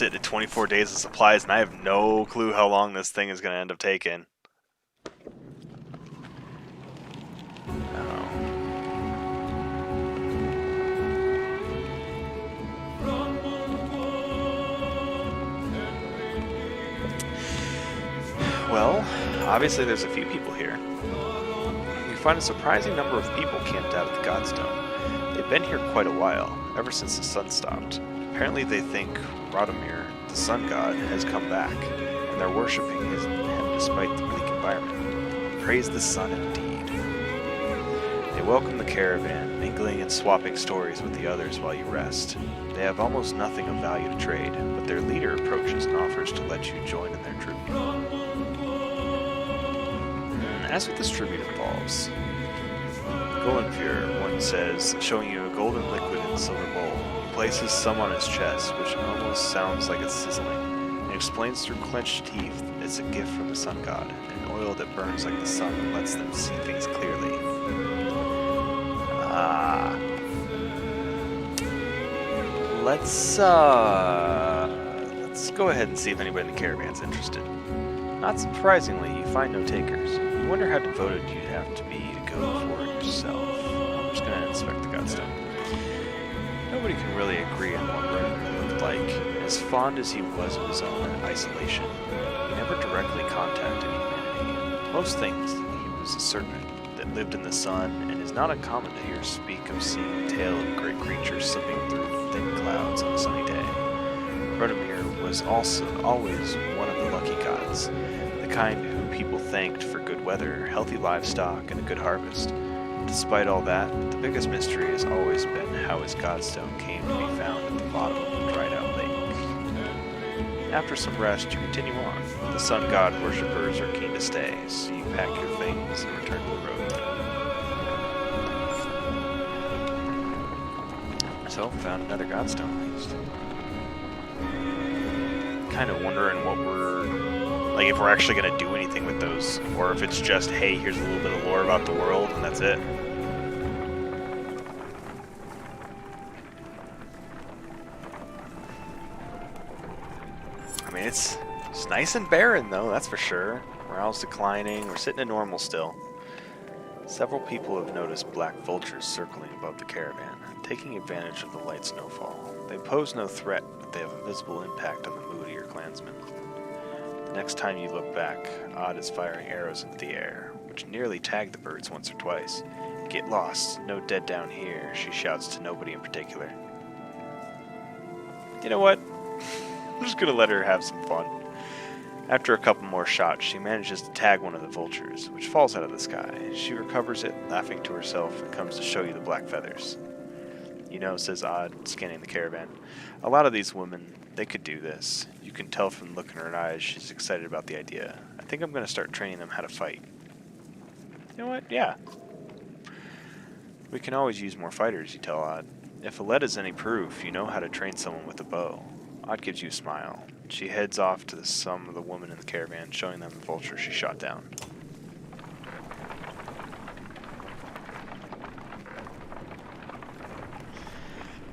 sitting at 24 days of supplies, and I have no clue how long this thing is going to end up taking. Well, obviously there's a few people here. You find a surprising number of people camped out at the Godstone. They've been here quite a while, ever since the sun stopped. Apparently they think Radomir, the sun god, has come back, and they're worshipping him despite the bleak environment. Praise the sun indeed. They welcome the caravan, mingling and swapping stories with the others while you rest. They have almost nothing of value to trade, but their leader approaches and offers to let you join in their tribute. As with this tribute involves, Golenfjord, one says, showing you a golden liquid in a silver bowl. He places some on his chest, which almost sounds like it's sizzling, and explains through clenched teeth it's a gift from the sun god, an oil that burns like the sun and lets them see things clearly. Let's go ahead and see if anybody in the caravan's interested. Not surprisingly, you find no takers. You wonder how devoted you'd have to be to go for it yourself. I'm just going to inspect the Godstone. Nobody can really agree on what Radomir looked like. As fond as he was of his own isolation, he never directly contacted humanity. Most things, he was a serpent that lived in the sun, and is not uncommon to hear speak of seeing a tale of great creatures slipping through thin clouds on a sunny day. Radomir was also always one of the lucky gods, the kind who people thanked for good weather, healthy livestock, and a good harvest. Despite all that, the biggest mystery has always been how his Godstone came to be found at the bottom of a dried-out lake. After some rest, you continue on. The sun god worshippers are keen to stay, so you pack your things and return to the road. So, found another Godstone at least. Kind of wondering what like if we're actually going to do anything with those, or if it's just, hey, here's a little bit of lore about the world, and that's it. I mean, it's nice and barren, though, that's for sure. Morale's declining, we're sitting at normal still. Several people have noticed black vultures circling above the caravan, taking advantage of the light snowfall. They pose no threat, but they have a visible impact on the mood of your clansmen. The next time you look back, Odd is firing arrows into the air, which nearly tag the birds once or twice. Get lost, no dead down here, she shouts to nobody in particular. You know what? I'm just gonna let her have some fun. After a couple more shots, she manages to tag one of the vultures, which falls out of the sky. She recovers it, laughing to herself, and comes to show you the black feathers. You know, says Odd, scanning the caravan. A lot of these women, they could do this. You can tell from the look in her eyes she's excited about the idea. I think I'm going to start training them how to fight. You know what? Yeah. We can always use more fighters, you tell Odd. If Alette is any proof, you know how to train someone with a bow. Odd gives you a smile. She heads off to some of the women in the caravan, showing them the vulture she shot down.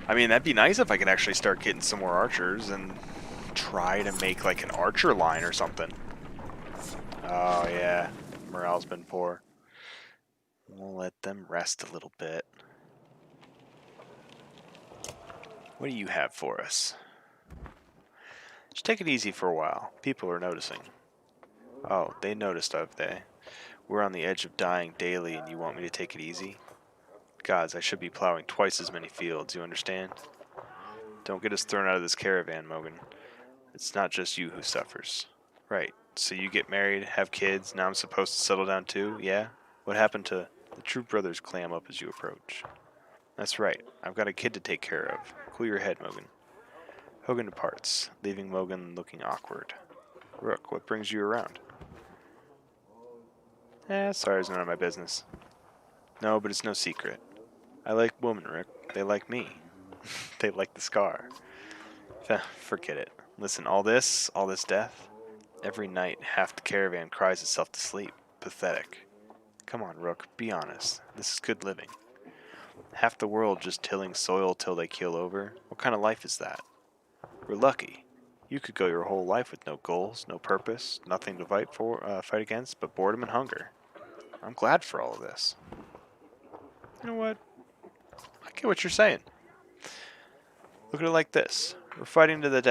I mean, that'd be nice if I could actually start getting some more archers and try to make like an archer line or something. Oh yeah, morale's been poor. We'll let them rest a little bit. What do you have for us? Just take it easy for a while. People are noticing. Oh, they noticed, have they? We're on the edge of dying daily and you want me to take it easy? Gods, I should be plowing twice as many fields, you understand? Don't get us thrown out of this caravan, Mogan. It's not just you who suffers. Right, so you get married, have kids, now I'm supposed to settle down too, yeah? What happened to... The troop brothers clam up as you approach. That's right, I've got a kid to take care of. Cool your head, Mogan. Hogan departs, leaving Mogan looking awkward. Rook, what brings you around? Sorry, it's none of my business. No, but it's no secret. I like women, Rick. They like me. They like the scar. Forget it. Listen, all this death, every night half the caravan cries itself to sleep. Pathetic. Come on, Rook, be honest. This is good living. Half the world just tilling soil till they keel over. What kind of life is that? We're lucky. You could go your whole life with no goals, no purpose, nothing to fight against but boredom and hunger. I'm glad for all of this. You know what? I get what you're saying. Look at it like this. We're fighting to the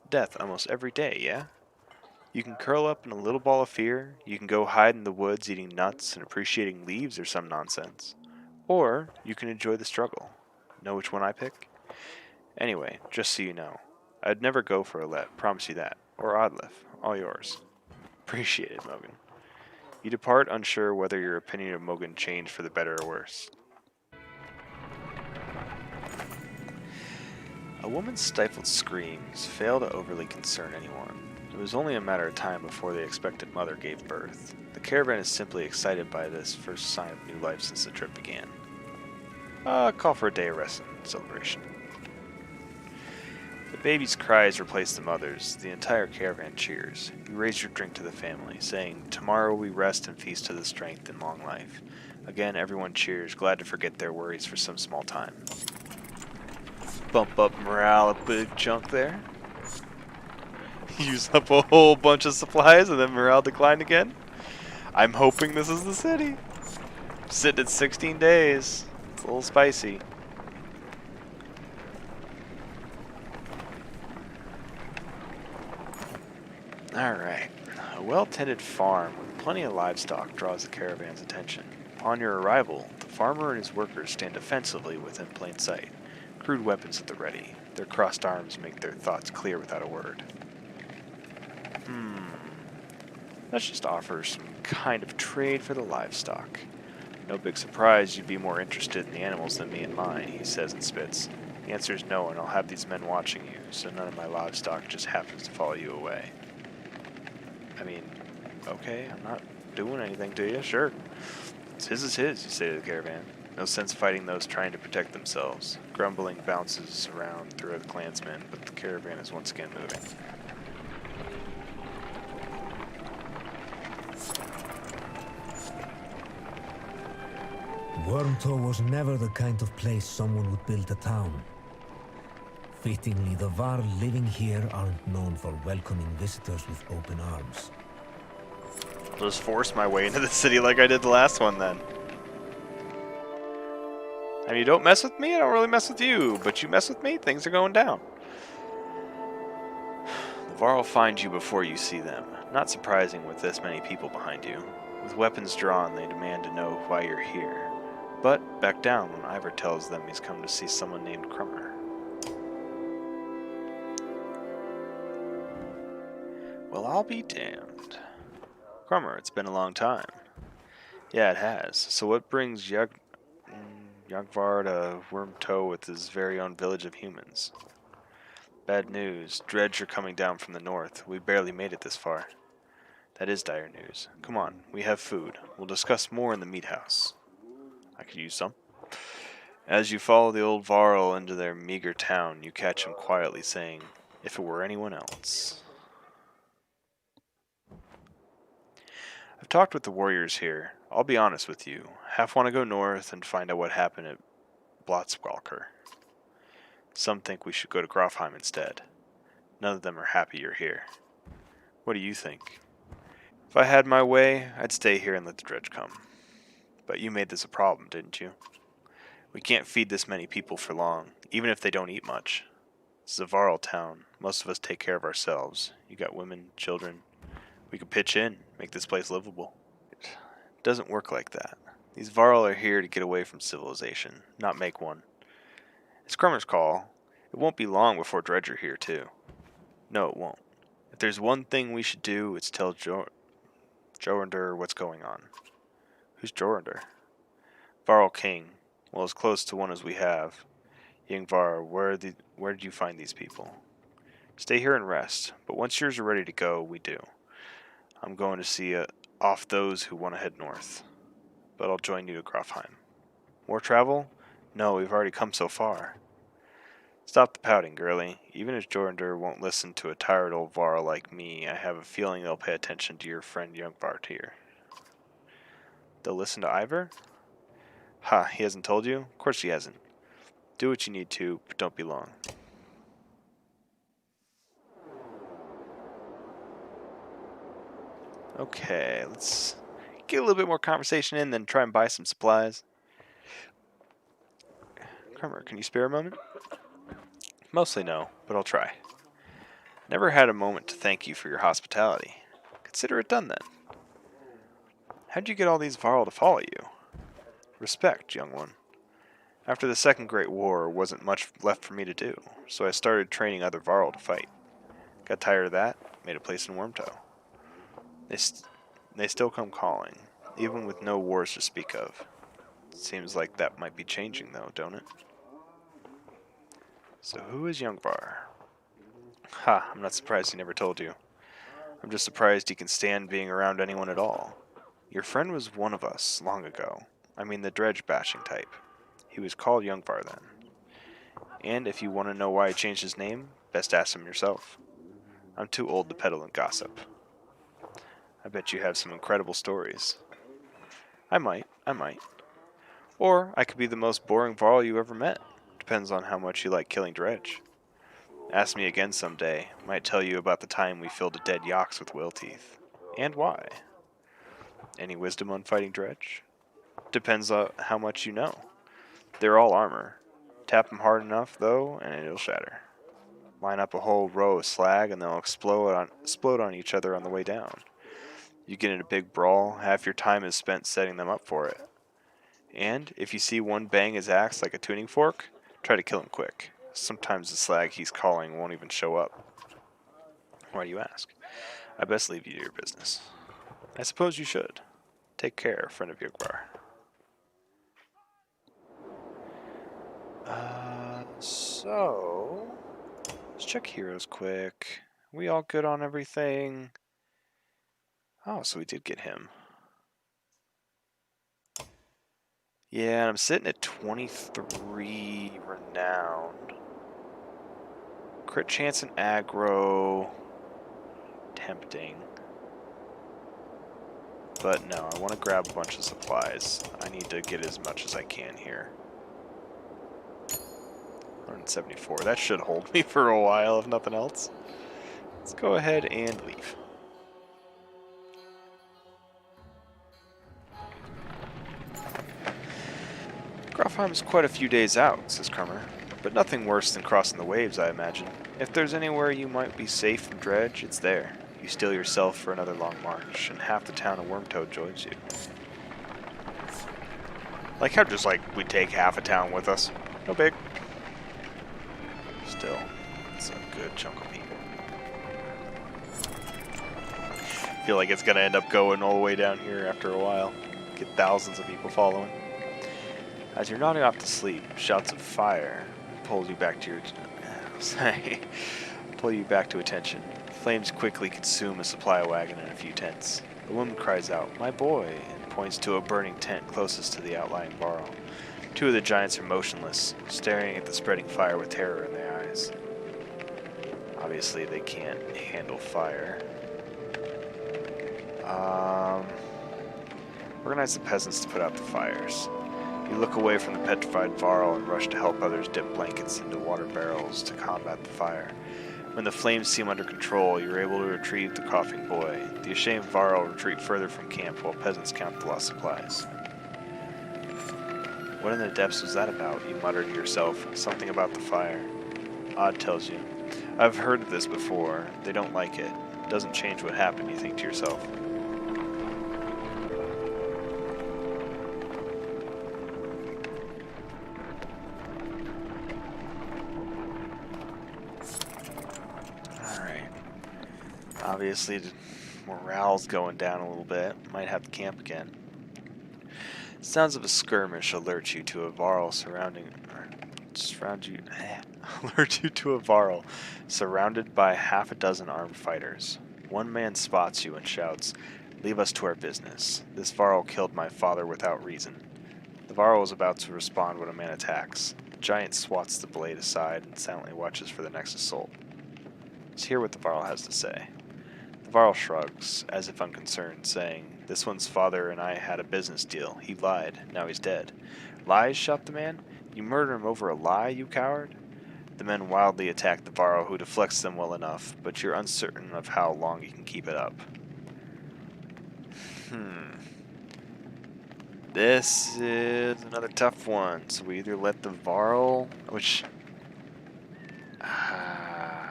death almost every day, yeah? You can curl up in a little ball of fear, you can go hide in the woods eating nuts and appreciating leaves or some nonsense. Or you can enjoy the struggle. Know which one I pick? Anyway, just so you know, I'd never go for a let, promise you that. Or Oddliff, all yours. Appreciate it, Mogan. You depart unsure whether your opinion of Mogan changed for the better or worse. A woman's stifled screams fail to overly concern anyone. It was only a matter of time before the expected mother gave birth. The caravan is simply excited by this first sign of new life since the trip began. Call for a day of rest and celebration. The baby's cries replace the mother's. The entire caravan cheers. You raise your drink to the family, saying, "Tomorrow we rest and feast to the strength and long life." Again, everyone cheers, glad to forget their worries for some small time. Bump up morale a big chunk there. Use up a whole bunch of supplies and then morale decline again. I'm hoping this is the city. Sitting at 16 days. It's a little spicy. Alright. A well-tended farm with plenty of livestock draws the caravan's attention. Upon your arrival, the farmer and his workers stand defensively within plain sight. Crude weapons at the ready. Their crossed arms make their thoughts clear without a word. Let's just offer some kind of trade for the livestock. No big surprise you'd be more interested in the animals than me and mine, he says and spits. The answer is no, and I'll have these men watching you, so none of my livestock just happens to follow you away. I mean, okay, I'm not doing anything to you, sure. It's his is his, you say to the caravan. No sense fighting those trying to protect themselves. Grumbling bounces around through the clansmen, but the caravan is once again moving. Wormtoe was never the kind of place someone would build a town. Fittingly, the Var living here aren't known for welcoming visitors with open arms. I'll just force my way into the city like I did the last one then. I mean, you don't mess with me, I don't really mess with you, but you mess with me, things are going down. The Var will find you before you see them. Not surprising with this many people behind you. With weapons drawn, they demand to know why you're here. But back down when Ivor tells them he's come to see someone named Crummer. Well, I'll be damned. Crummer, it's been a long time. Yeah, it has. So what brings Yagvar to Wormtoe with his very own village of humans? Bad news. Dredge are coming down from the north. We barely made it this far. That is dire news. Come on, we have food. We'll discuss more in the meat house. I could use some. As you follow the old Varl into their meager town, you catch him quietly saying, "If it were anyone else." I've talked with the warriors here. I'll be honest with you. Half want to go north and find out what happened at Blotswalker. Some think we should go to Grofheim instead. None of them are happy you're here. What do you think? If I had my way, I'd stay here and let the dredge come. But you made this a problem, didn't you? We can't feed this many people for long, even if they don't eat much. This is a Varl town. Most of us take care of ourselves. You got women, children. We could pitch in, make this place livable. It doesn't work like that. These Varl are here to get away from civilization, not make one. It's Crummer's call. It won't be long before Dredge are here, too. No, it won't. If there's one thing we should do, it's tell Jornder what's going on. Who's Jornder? Varl King. Well, as close to one as we have. Yngvar, where did you find these people? Stay here and rest, but once yours are ready to go, we do. I'm going to see off those who want to head north. But I'll join you to Grofheim. More travel? No, we've already come so far. Stop the pouting, girlie. Even if Jornder won't listen to a tired old Varl like me, I have a feeling they'll pay attention to your friend Yngvar here. They'll listen to Ivor? Ha, he hasn't told you? Of course he hasn't. Do what you need to, but don't be long. Okay, let's get a little bit more conversation in, then try and buy some supplies. Kramer, can you spare a moment? Mostly no, but I'll try. Never had a moment to thank you for your hospitality. Consider it done then. How'd you get all these Varl to follow you? Respect, young one. After the Second Great War, wasn't much left for me to do, so I started training other Varl to fight. Got tired of that, made a place in Wormtoe. They still come calling, even with no wars to speak of. Seems like that might be changing though, don't it? So who is Youngvar? Ha, I'm not surprised he never told you. I'm just surprised he can stand being around anyone at all. Your friend was one of us, long ago. I mean the dredge-bashing type. He was called Youngvar then. And if you want to know why he changed his name, best ask him yourself. I'm too old to peddle and gossip. I bet you have some incredible stories. I might. Or I could be the most boring Varl you ever met. Depends on how much you like killing dredge. Ask me again someday. Might tell you about the time we filled a dead yox with whale teeth. And why. Any wisdom on fighting dredge? Depends on how much you know. They're all armor. Tap them hard enough, though, and it'll shatter. Line up a whole row of slag, and they'll explode on each other on the way down. You get in a big brawl, half your time is spent setting them up for it. And if you see one bang his axe like a tuning fork, try to kill him quick. Sometimes the slag he's calling won't even show up. Why do you ask? I best leave you to your business. I suppose you should. Take care, friend of Yogbar. So let's check heroes quick. We all good on everything? Oh, so we did get him. Yeah, and I'm sitting at 23 renowned. Crit chance and aggro. Tempting. But no, I want to grab a bunch of supplies. I need to get as much as I can here. 174. That should hold me for a while, if nothing else. Let's go ahead and leave. Grafheim's quite a few days out, says Krummer, but nothing worse than crossing the waves, I imagine. If there's anywhere you might be safe from dredge, it's there. You steel yourself for another long march, and half the town of Wormtoe joins you. Like how just we take half a town with us. No big. Still, it's a good chunk of people. Feel like it's gonna end up going all the way down here after a while. Get thousands of people following. As you're nodding off to sleep, shouts of fire pull you back to attention. Flames quickly consume a supply wagon and a few tents. A woman cries out, "My boy," and points to a burning tent closest to the outlying barrow. Two of the giants are motionless, staring at the spreading fire with terror in their eyes. Obviously, they can't handle fire. Organize the peasants to put out the fires. You look away from the petrified Varl and rush to help others dip blankets into water barrels to combat the fire. When the flames seem under control, you're able to retrieve the coughing boy. The ashamed Varl retreat further from camp while peasants count the lost supplies. What in the depths was that about? You mutter to yourself. Something about the fire. Odd tells you. I've heard of this before. They don't like it. Doesn't change what happened, you think to yourself. Obviously, the morale's going down a little bit. Might have to camp again. Sounds of a skirmish alert you to a Varl surrounded by half a dozen armed fighters. One man spots you and shouts, "Leave us to our business. This Varl killed my father without reason." The Varl is about to respond when a man attacks. The giant swats the blade aside and silently watches for the next assault. Let's hear what the Varl has to say. The Varl shrugs, as if unconcerned, saying, "This one's father and I had a business deal. He lied. Now he's dead." "Lies?" shot the man. "You murder him over a lie, you coward?" The men wildly attack the Varl, who deflects them well enough, but you're uncertain of how long you can keep it up. This is another tough one. So we either let the Varl, which...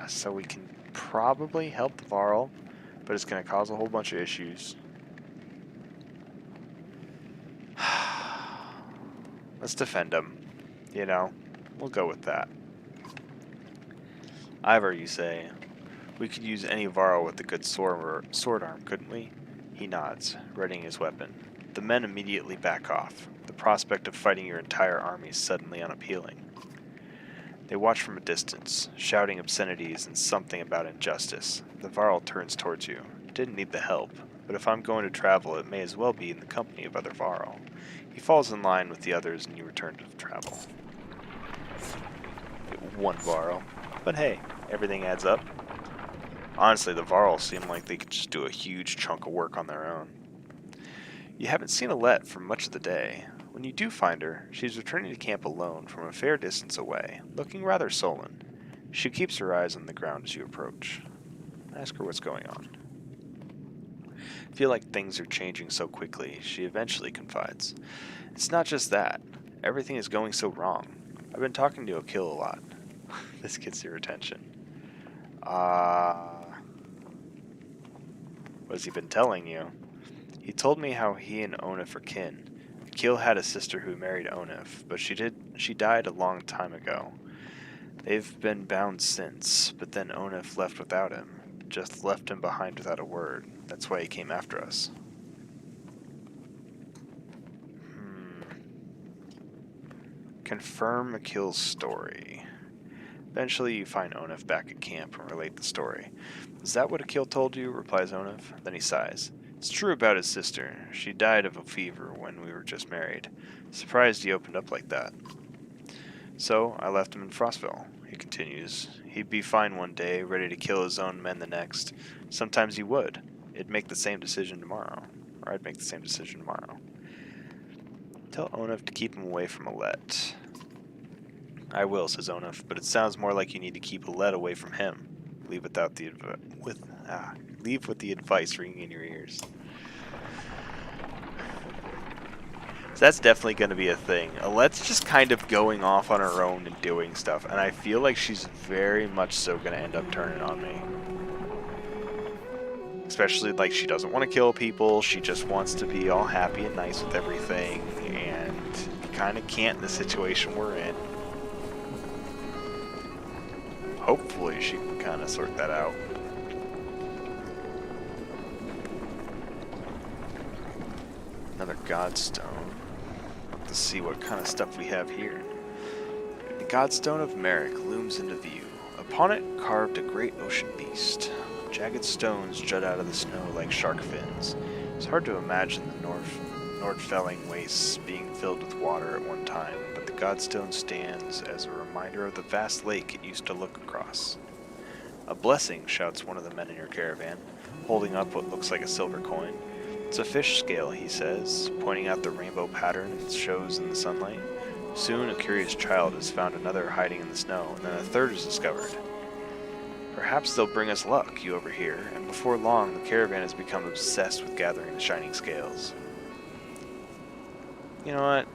so we can probably help the Varl, but it's going to cause a whole bunch of issues. Let's defend him. You know, we'll go with that. Ivor, you say. We could use any Varl with a good sword arm, couldn't we? He nods, readying his weapon. The men immediately back off. The prospect of fighting your entire army is suddenly unappealing. They watch from a distance, shouting obscenities and something about injustice. The Varl turns towards you. Didn't need the help, but if I'm going to travel, it may as well be in the company of other Varl. He falls in line with the others and you return to travel. Get one Varl. But hey, everything adds up. Honestly, the Varl seem like they could just do a huge chunk of work on their own. You haven't seen Alette for much of the day. When you do find her, she's returning to camp alone from a fair distance away, looking rather sullen. She keeps her eyes on the ground as you approach. Ask her what's going on. Feel like things are changing so quickly, she eventually confides. It's not just that. Everything is going so wrong. I've been talking to Akil a lot. This gets your attention. What has he been telling you? He told me how he and Onif are kin. Akil had a sister who married Onif, but she died a long time ago. They've been bound since, but then Onif left without him. Just left him behind without a word. That's why he came after us. Confirm Akil's story. Eventually you find Onif back at camp and relate the story. Is that what Akil told you? Replies Onif. Then he sighs. It's true about his sister. She died of a fever when we were just married. Surprised he opened up like that. So I left him in Frostville. He continues. He'd be fine one day, ready to kill his own men the next. Sometimes he would. It'd make the same decision tomorrow. Or I'd make the same decision tomorrow. Tell Onif to keep him away from Alette. I will, says Onif, but it sounds more like you need to keep Alette away from him. Leave with the advice ringing in your ears. So that's definitely going to be a thing. Alette's just kind of going off on her own and doing stuff, and I feel like she's very much so going to end up turning on me. Especially, like, she doesn't want to kill people, she just wants to be all happy and nice with everything, and you kind of can't in the situation we're in. Hopefully she can kind of sort that out. Another Godstone. Let's see what kind of stuff we have here. The Godstone of Merrick looms into view. Upon it carved a great ocean beast. Jagged stones jut out of the snow like shark fins. It's hard to imagine the Nordfelling wastes being filled with water at one time, but the Godstone stands as a reminder of the vast lake it used to look across. A blessing, shouts one of the men in your caravan, holding up what looks like a silver coin. It's a fish scale, he says, pointing out the rainbow pattern it shows in the sunlight. Soon a curious child has found another hiding in the snow, and then a third is discovered. Perhaps they'll bring us luck, you overhear, and before long the caravan has become obsessed with gathering the shining scales. You know what?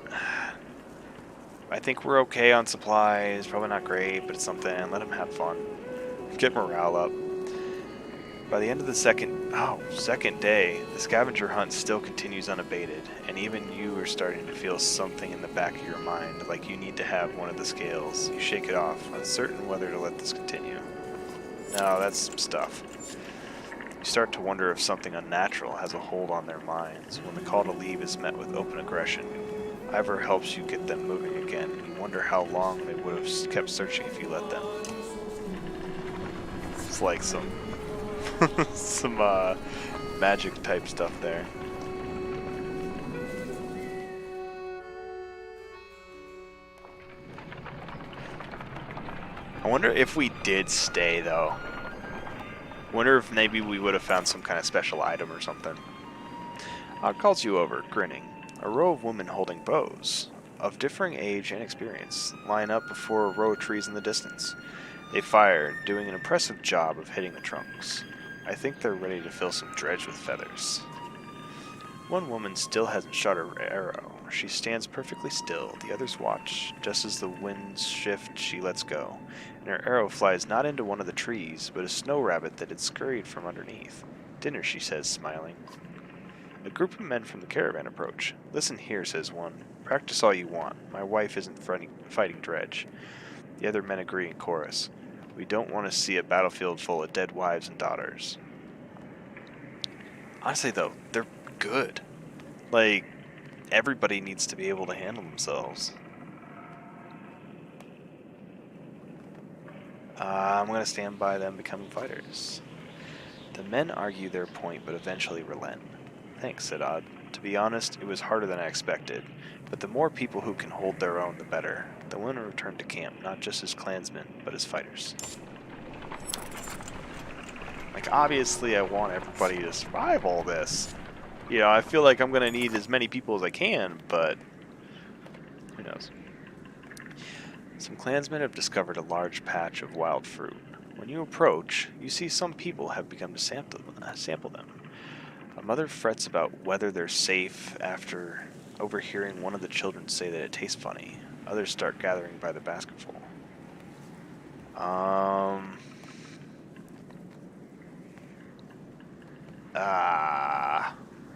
I think we're okay on supplies, probably not great, but it's something. Let them have fun. Get morale up. By the end of the second day, the scavenger hunt still continues unabated, and even you are starting to feel something in the back of your mind, like you need to have one of the scales. You shake it off, uncertain whether to let this continue. No, that's some stuff. You start to wonder if something unnatural has a hold on their minds when the call to leave is met with open aggression. Ivor helps you get them moving again, and you wonder how long they would have kept searching if you let them. It's like some magic type stuff there. I wonder if we did stay though. Wonder if maybe we would have found some kind of special item or something. Odd calls you over, grinning. A row of women holding bows, of differing age and experience, line up before a row of trees in the distance. They fire, doing an impressive job of hitting the trunks. I think they're ready to fill some dredge with feathers. One woman still hasn't shot her arrow. She stands perfectly still. The others watch. Just as the winds shift, she lets go, and her arrow flies not into one of the trees, but a snow rabbit that had scurried from underneath. Dinner, she says, smiling. A group of men from the caravan approach. Listen here, says one. Practice all you want. My wife isn't fighting Dredge. The other men agree in chorus. We don't want to see a battlefield full of dead wives and daughters. Honestly, though, they're good. Like, everybody needs to be able to handle themselves. I'm going to stand by them becoming fighters. The men argue their point, but eventually relent. Thanks, said Odd. To be honest, it was harder than I expected, but the more people who can hold their own, the better. The women returned to camp, not just as clansmen, but as fighters. Like, obviously I want everybody to survive all this. You know, I feel like I'm going to need as many people as I can, but who knows. Some clansmen have discovered a large patch of wild fruit. When you approach, you see some people have begun to sample them. A mother frets about whether they're safe after overhearing one of the children say that it tastes funny. Others start gathering by the basketful.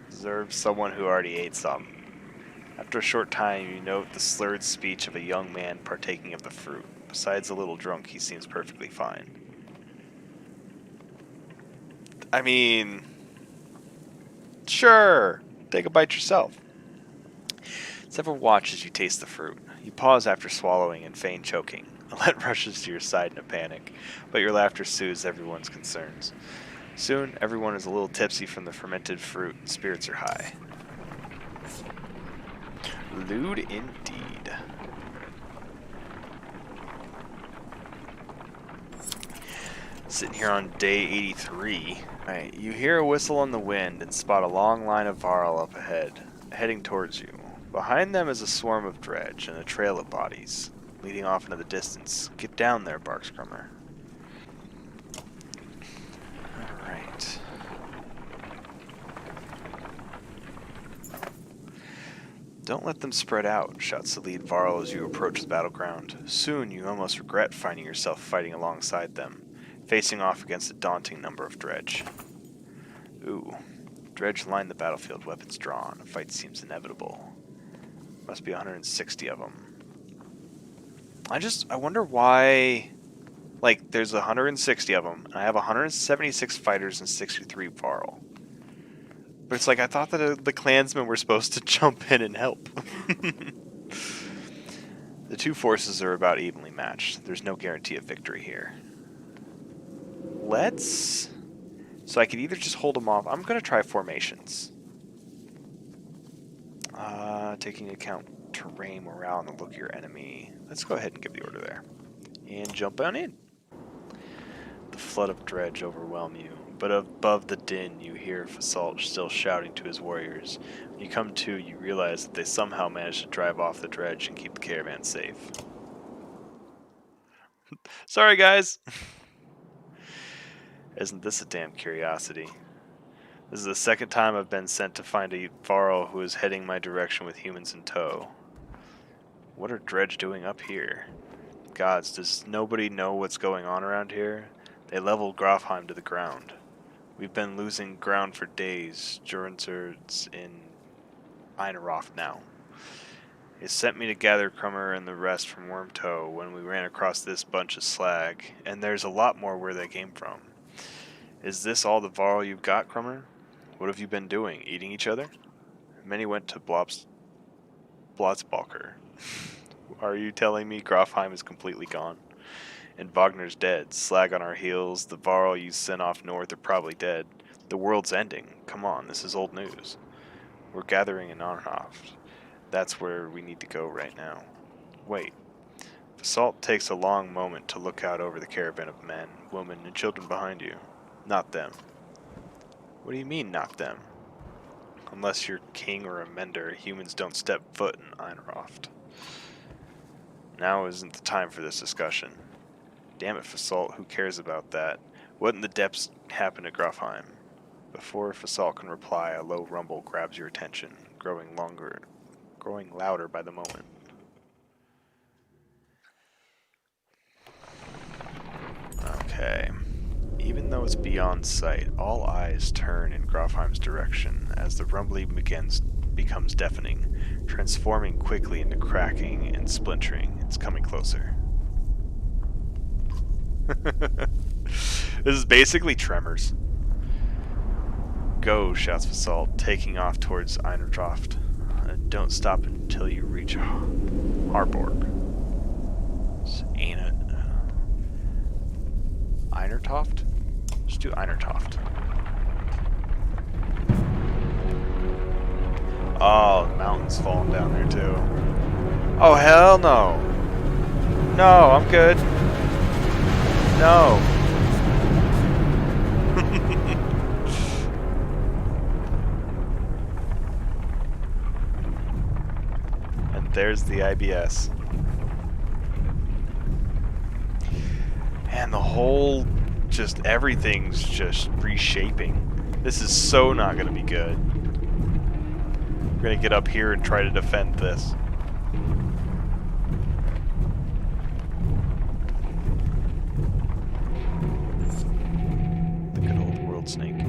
Observe someone who already ate some. After a short time, you note the slurred speech of a young man partaking of the fruit. Besides a little drunk, he seems perfectly fine. I mean, sure, take a bite yourself. Several watch as you taste the fruit. You pause after swallowing and feign choking. Alette rushes to your side in a panic, but your laughter soothes everyone's concerns. Soon, everyone is a little tipsy from the fermented fruit and spirits are high. Lewd indeed. Sitting here on day 83. Alright, you hear a whistle on the wind and spot a long line of Varl up ahead, heading towards you. Behind them is a swarm of dredge and a trail of bodies, leading off into the distance. Get down there, barks Grummer. Alright. Don't let them spread out, shouts the lead Varl as you approach the battleground. Soon you almost regret finding yourself fighting alongside them, facing off against a daunting number of dredge. Ooh. Dredge line the battlefield, weapons drawn. A fight seems inevitable. Must be 160 of them. I wonder why, like, there's 160 of them, and I have 176 fighters and 63 Varl. But it's like, I thought that the clansmen were supposed to jump in and help. The two forces are about evenly matched. There's no guarantee of victory here. So I could either just hold them off. I'm going to try formations. Taking into account terrain, morale, and the look of your enemy. Let's go ahead and give the order there. And jump on in. The flood of dredge overwhelm you, but above the din you hear Fasalt still shouting to his warriors. When you come to, you realize that they somehow managed to drive off the dredge and keep the caravan safe. Sorry, guys! Isn't this a damn curiosity? This is the second time I've been sent to find a Varl who is heading my direction with humans in tow. What are dredge doing up here? Gods, does nobody know what's going on around here? They leveled Grofheim to the ground. We've been losing ground for days. Jurenserd's in Eineroth now. It sent me to gather Krummer and the rest from Wormtoe when we ran across this bunch of slag, and there's a lot more where they came from. Is this all the Varl you've got, Krummer? What have you been doing? Eating each other? Many went to Blotzbalker. Are you telling me Grofheim is completely gone? And Wagner's dead. Slag on our heels. The Varl you sent off north are probably dead. The world's ending. Come on, this is old news. We're gathering in Arnhof. That's where we need to go right now. Wait. Fasalt takes a long moment to look out over the caravan of men, women, and children behind you. Not them. What do you mean, not them? Unless you're king or a mender, humans don't step foot in Eineroft. Now isn't the time for this discussion. Damn it, Fasalt, who cares about that? What in the depths happened to Grofheim? Before Fasal can reply, a low rumble grabs your attention, growing louder by the moment. Okay. Even though it's beyond sight, all eyes turn in Grofheim's direction as the rumbling becomes deafening, transforming quickly into cracking and splintering. It's coming closer. This is basically Tremors. Go, shouts Fasal, taking off towards Einertoft. Don't stop until you reach Harborg. Einertoft? Let's do Einertoft. Oh, the mountain's falling down there too. Oh, hell no. No, I'm good. No. And there's the IBS. And the whole, just everything's just reshaping. This is so not going to be good. We're going to get up here and try to defend this. The good old world snake.